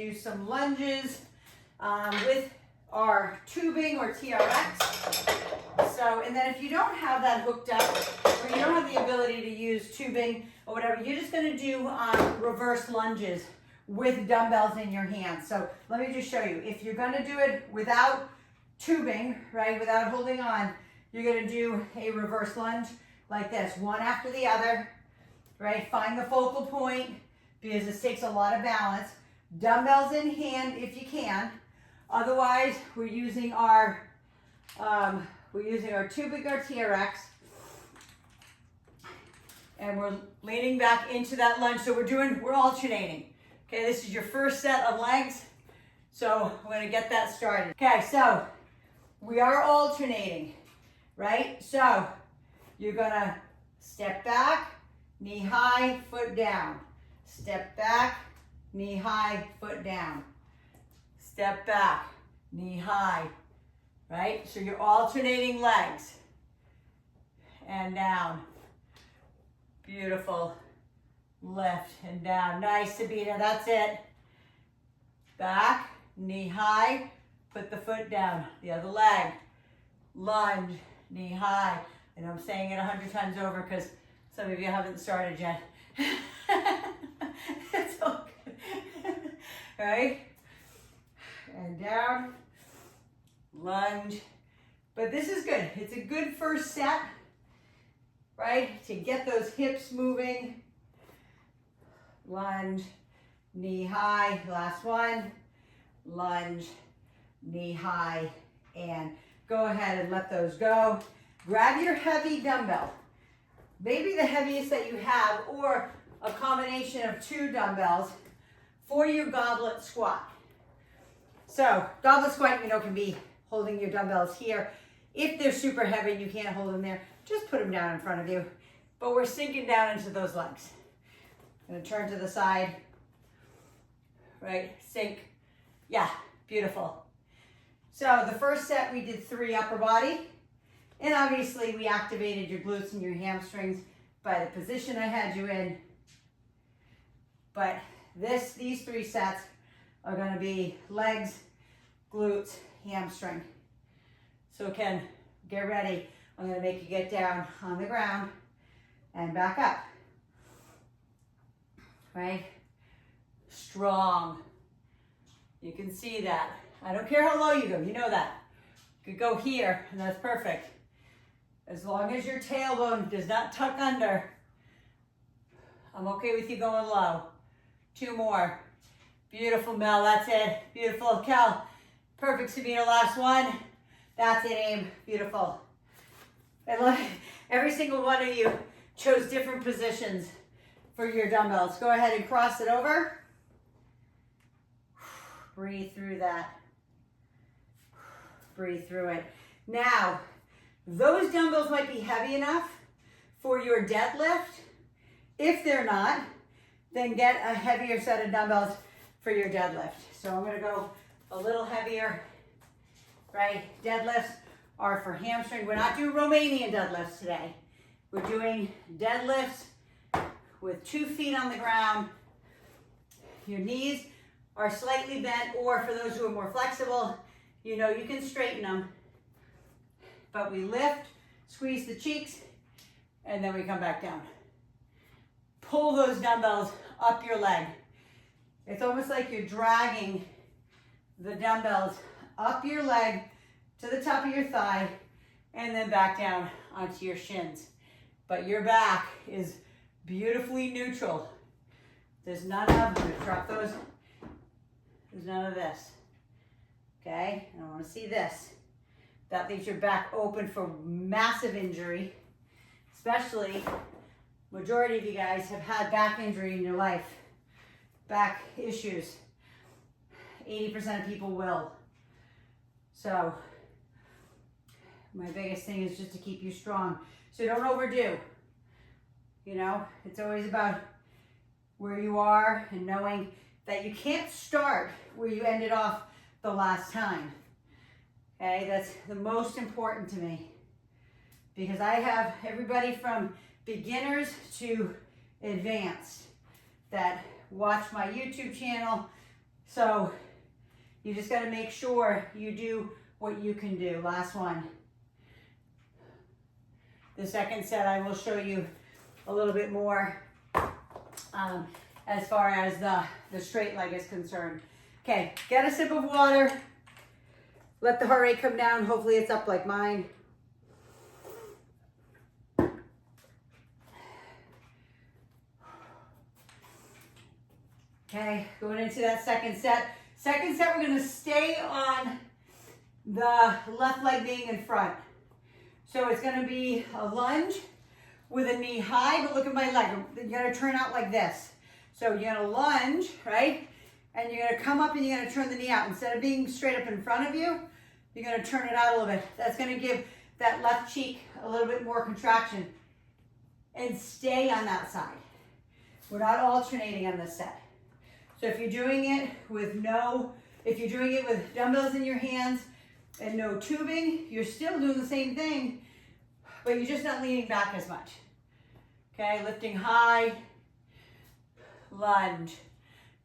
Do some lunges with our tubing or TRX. So, and then if you don't have that hooked up, or you don't have the ability to use tubing or whatever, you're just gonna do reverse lunges with dumbbells in your hands. So let me just show you. If you're gonna do it without tubing, right, without holding on, you're gonna do a reverse lunge like this, one after the other, right? Find the focal point because this takes a lot of balance. Dumbbells in hand if you can. Otherwise, we're using our tubing or TRX, and we're leaning back into that lunge. So we're alternating. Okay, this is your first set of legs. So we're gonna get that started. Okay, so we are alternating, right? So you're gonna step back, knee high, foot down. Step back, knee high, foot down. Step back, knee high, right? So you're alternating legs and down. Beautiful. Lift and down. Nice, Sabina, that's it. Back, knee high, put the foot down. The other leg. Lunge, knee high. And I'm saying it 100 times over because some of you haven't started yet. It's all good. Right? And down, lunge. But this is good. It's a good first set, right? To get those hips moving. Lunge, knee high, last one. Lunge, knee high, and go ahead and let those go. Grab your heavy dumbbell. Maybe the heaviest that you have, or a combination of 2 dumbbells for your goblet squat. So goblet squat, can be holding your dumbbells here. If they're super heavy and you can't hold them there, just put them down in front of you. But we're sinking down into those legs. I'm gonna turn to the side, right? Sink. Yeah, beautiful. So the first set we did 3 upper body, and obviously we activated your glutes and your hamstrings by the position I had you in. But these 3 sets are gonna be legs, glutes, hamstring. So Ken, get ready. I'm gonna make you get down on the ground and back up. Right? Strong. You can see that. I don't care how low you go, you know that. You could go here, and that's perfect. As long as your tailbone does not tuck under, I'm okay with you going low. 2 more. Beautiful, Mel, that's it. Beautiful, Kel. Perfect, Sabina, last one. That's it, Aim. Beautiful. I love it. Every single one of you chose different positions for your dumbbells. Go ahead and cross it over. Breathe through that. Breathe through it. Now, those dumbbells might be heavy enough for your deadlift. If they're not, then get a heavier set of dumbbells for your deadlift. So I'm gonna go a little heavier, right? Deadlifts are for hamstring. We're not doing Romanian deadlifts today. We're doing deadlifts with 2 feet on the ground. Your knees are slightly bent, or for those who are more flexible, you can straighten them. But we lift, squeeze the cheeks, and then we come back down. Pull those dumbbells up your leg. It's almost like you're dragging the dumbbells up your leg to the top of your thigh and then back down onto your shins. But your back is beautifully neutral. There's none of, I'm gonna drop those. There's none of this. Okay, and I wanna see this. That leaves your back open for massive injury, especially majority of you guys have had back injury in your life, back issues. 80% of people will. So my biggest thing is just to keep you strong. So don't overdo. It's always about where you are and knowing that you can't start where you ended off the last time. Okay, that's the most important to me, because I have everybody from beginners to advanced that watch my YouTube channel, So you just got to make sure you do what you can do. Last one. The second set, I will show you a little bit more as far as the straight leg is concerned. Okay, get a sip of water. Let the heart rate come down. Hopefully it's up like mine. Okay, going into that second set. Second set, we're gonna stay on the left leg being in front. So it's gonna be a lunge with a knee high, but look at my leg. You're gonna turn out like this. So you're gonna lunge, right? And you're gonna come up and you're gonna turn the knee out. Instead of being straight up in front of you, you're gonna turn it out a little bit. That's gonna give that left cheek a little bit more contraction. And stay on that side. We're not alternating on this set. So if you're doing it with dumbbells in your hands and no tubing, you're still doing the same thing, but you're just not leaning back as much. Okay, lifting high, lunge.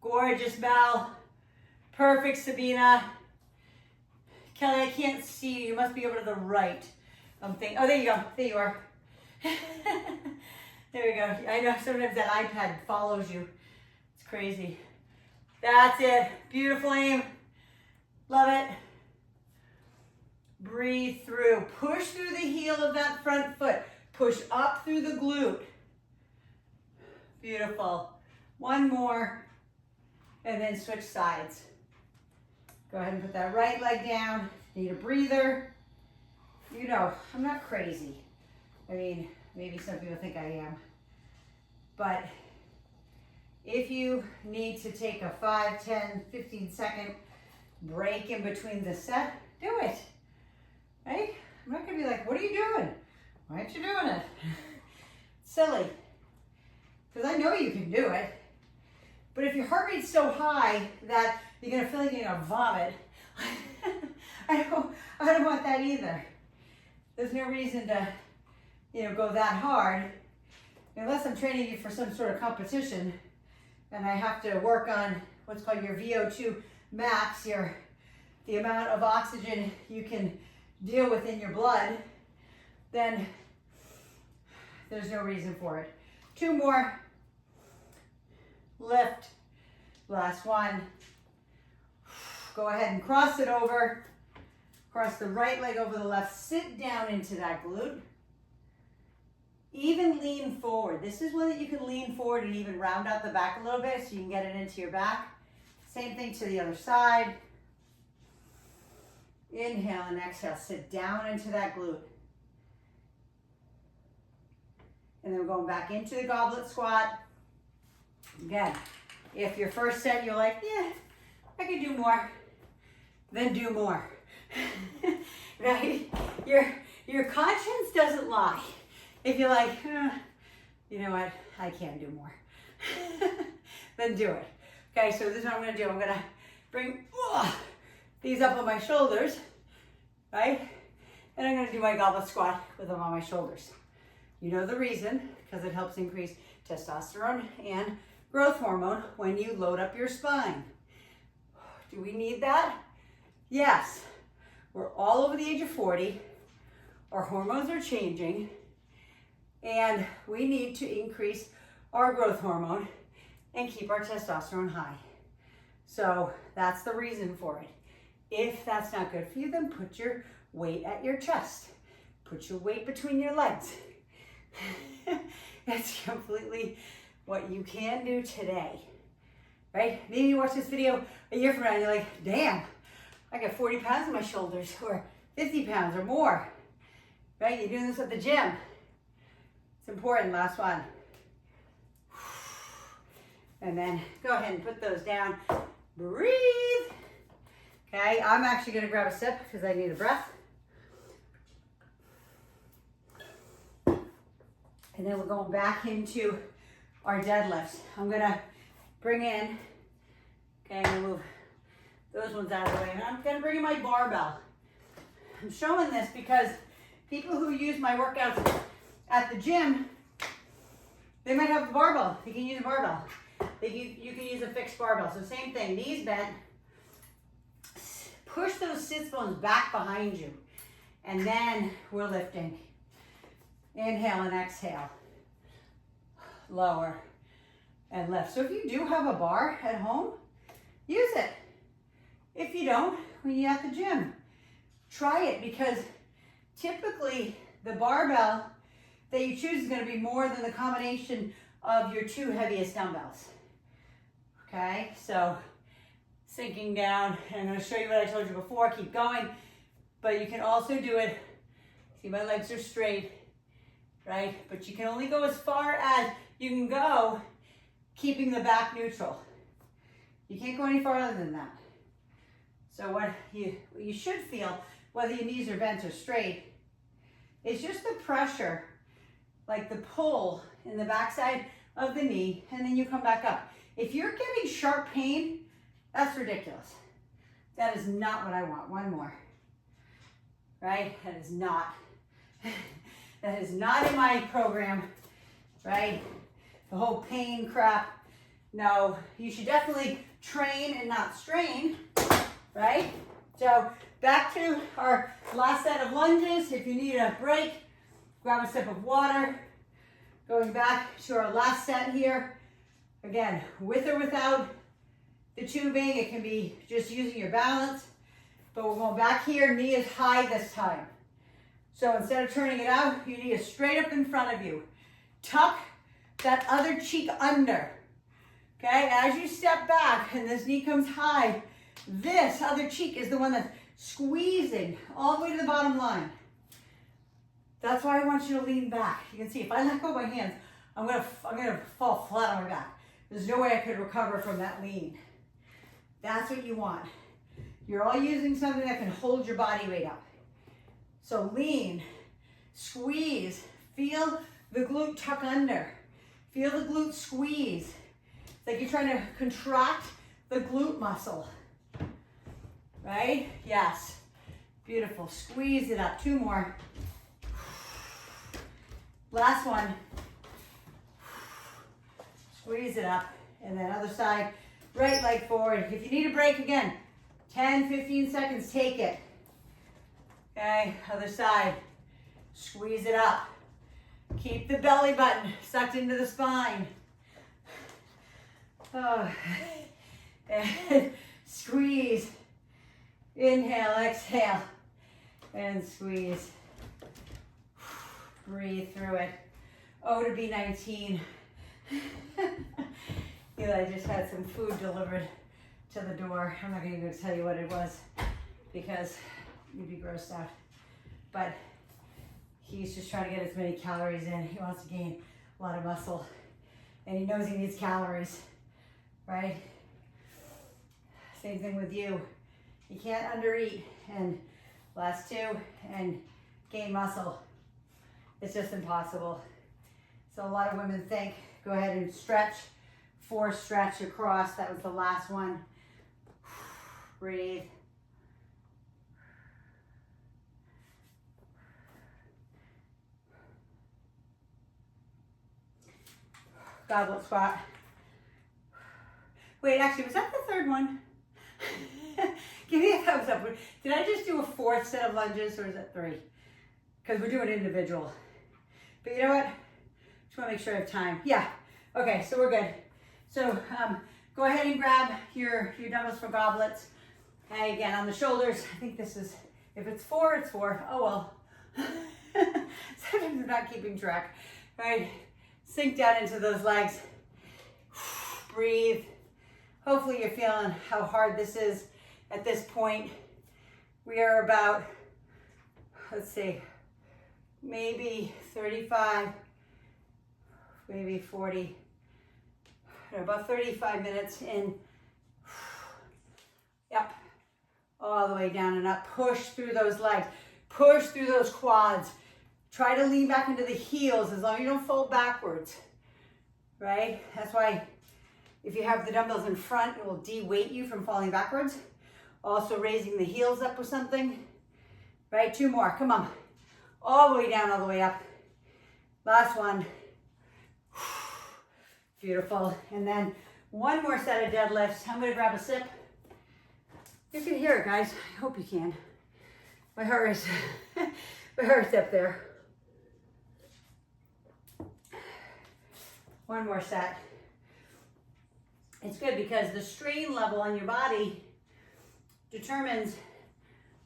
Gorgeous, Mel. Perfect, Sabina. Kelly, I can't see you. You must be over to the right. Oh, there you go. There you are. There we go. I know sometimes that iPad follows you. It's crazy. That's it. Beautiful aim. Love it. Breathe through. Push through the heel of that front foot. Push up through the glute. Beautiful. One more. And then switch sides. Go ahead and put that right leg down. Need a breather. You know, I'm not crazy. I mean, maybe some people think I am. But if you need to take a 5, 10, 15 second break in between the set, do it. Right? I'm not going to be like, what are you doing? Why aren't you doing it? Silly. Because I know you can do it. But if your heart rate's so high that you're going to feel like you're going to vomit, I don't want that either. There's no reason to, go that hard unless I'm training you for some sort of competition and I have to work on what's called your VO2 max, the amount of oxygen you can deal with in your blood, then there's no reason for it. 2 more. Lift. Last one. Go ahead and cross it over. Cross the right leg over the left. Sit down into that glute. Even lean forward. This is one that you can lean forward and even round out the back a little bit so you can get it into your back. Same thing to the other side. Inhale and exhale. Sit down into that glute. And then we're going back into the goblet squat. Again, if your first set you're like, yeah, I could do more, then do more. Right? Your conscience doesn't lie. If you're like, you know what, I can do more, then do it. Okay, so this is what I'm gonna do. I'm gonna bring these up on my shoulders, right? And I'm gonna do my goblet squat with them on my shoulders. You know the reason, because it helps increase testosterone and growth hormone when you load up your spine. Do we need that? Yes. We're all over the age of 40. Our hormones are changing. And we need to increase our growth hormone and keep our testosterone high. So that's the reason for it. If that's not good for you, then put your weight at your chest. Put your weight between your legs. That's completely what you can do today, right? Maybe you watch this video a year from now and you're like, damn, I got 40 pounds on my shoulders or 50 pounds or more, right? You're doing this at the gym. It's important. Last one. And then go ahead and put those down. Breathe. Okay, I'm actually going to grab a sip because I need a breath. And then we're going back into our deadlifts. I'm going to bring in, okay, I'm going to move those ones out of the way. And I'm going to bring in my barbell. I'm showing this because people who use my workouts at the gym, they might have a barbell. They can use a barbell. You can use a fixed barbell. So same thing, knees bent. Push those sits bones back behind you. And then we're lifting. Inhale and exhale. Lower and lift. So if you do have a bar at home, use it. If you don't, when you're at the gym, try it, because typically the barbell that you choose is going to be more than the combination of your two heaviest dumbbells. Okay, so sinking down, and I'm going to show you what I told you before. Keep going, but you can also do it. See, my legs are straight, right? But you can only go as far as you can go, keeping the back neutral. You can't go any farther than that. So what you should feel, whether your knees are bent or straight, is just the pressure, like the pull in the backside of the knee, and then you come back up. If you're getting sharp pain, that's ridiculous. That is not what I want. One more. Right? That is not in my program, right? The whole pain crap. No, you should definitely train and not strain, right? So back to our last set of lunges. If you need a break, grab a sip of water. Going back to our last set here. Again, with or without the tubing, it can be just using your balance. But we're going back here, knee is high this time. So instead of turning it out, your knee is straight up in front of you. Tuck that other cheek under. Okay, as you step back and this knee comes high, this other cheek is the one that's squeezing all the way to the bottom line. That's why I want you to lean back. You can see if I let go of my hands, I'm gonna fall flat on my back. There's no way I could recover from that lean. That's what you want. You're all using something that can hold your body weight up. So lean, squeeze, feel the glute tuck under. Feel the glute squeeze. It's like you're trying to contract the glute muscle. Right? Yes. Beautiful. Squeeze it up. Two more. Last one. Squeeze it up. And then other side, right leg forward. If you need a break again, 10, 15 seconds, take it. Okay, other side. Squeeze it up. Keep the belly button sucked into the spine. Oh. And squeeze. Inhale, exhale, and squeeze. Breathe through it. O to B19. Eli just had some food delivered to the door. I'm not going to even tell you what it was because you'd be grossed out. But he's just trying to get as many calories in. He wants to gain a lot of muscle. And he knows he needs calories, right? Same thing with you. You can't undereat and last two and gain muscle. It's just impossible. So a lot of women think, go ahead and stretch, force stretch across. That was the last one. Breathe. Goblet squat. Wait, actually, was that the third one? Give me a thumbs up. Did I just do a fourth set of lunges or is that three? Because we're doing individual. But you know what? Just want to make sure I have time. Yeah. Okay, so we're good. So go ahead and grab your dumbbells for goblets. And again, on the shoulders, I think this is, if it's four, it's four. Oh well. Sometimes I'm not keeping track. All right, sink down into those legs. Breathe. Hopefully you're feeling how hard this is at this point. We are about, let's see, maybe 35, maybe 40, about 35 minutes in. Yep, all the way down and up. Push through those legs, push through those quads. Try to lean back into the heels as long as you don't fold backwards, right? That's why if you have the dumbbells in front, it will de-weight you from falling backwards. Also raising the heels up with something, right? Two more, come on. All the way down, all the way up. Last one. Beautiful. And then One more set of deadlifts. I'm gonna grab a sip. You can hear it, guys. I hope you can. My heart is, my heart's up there. One more set. It's good because the strain level on your body determines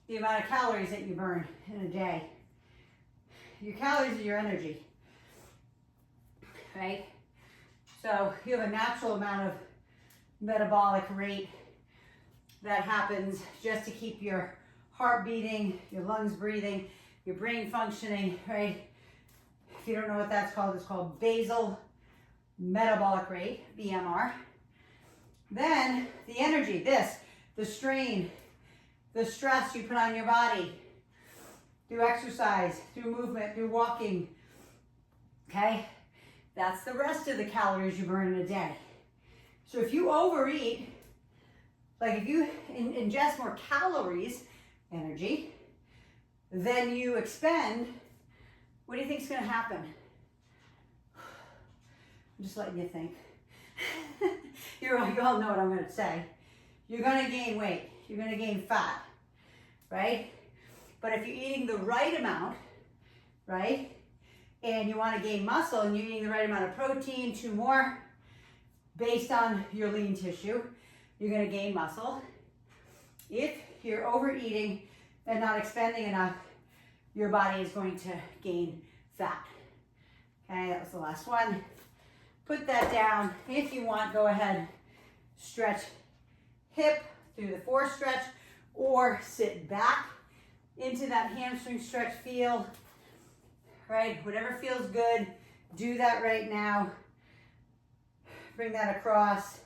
the amount of calories that you burn in a day. Your calories are your energy, right? So you have a natural amount of metabolic rate that happens just to keep your heart beating, your lungs breathing, your brain functioning, right? If you don't know what that's called, it's called basal metabolic rate, BMR. Then the energy, the strain, the stress you put on your body through exercise, through movement, through walking, okay? That's the rest of the calories you burn in a day. So if you overeat, like if you ingest more calories, energy, than you expend, what do you think is going to happen? I'm just letting you think. You all know what I'm going to say. You're going to gain weight. You're going to gain fat, right? But if you're eating the right amount, right, and you want to gain muscle and you're eating the right amount of protein, 2 more, based on your lean tissue, you're going to gain muscle. If you're overeating and not expending enough, your body is going to gain fat. Okay, that was the last one. Put that down. If you want, go ahead, stretch hip through the 4 stretch, or sit back into that hamstring stretch feel, right? Whatever feels good, do that right now. Bring that across.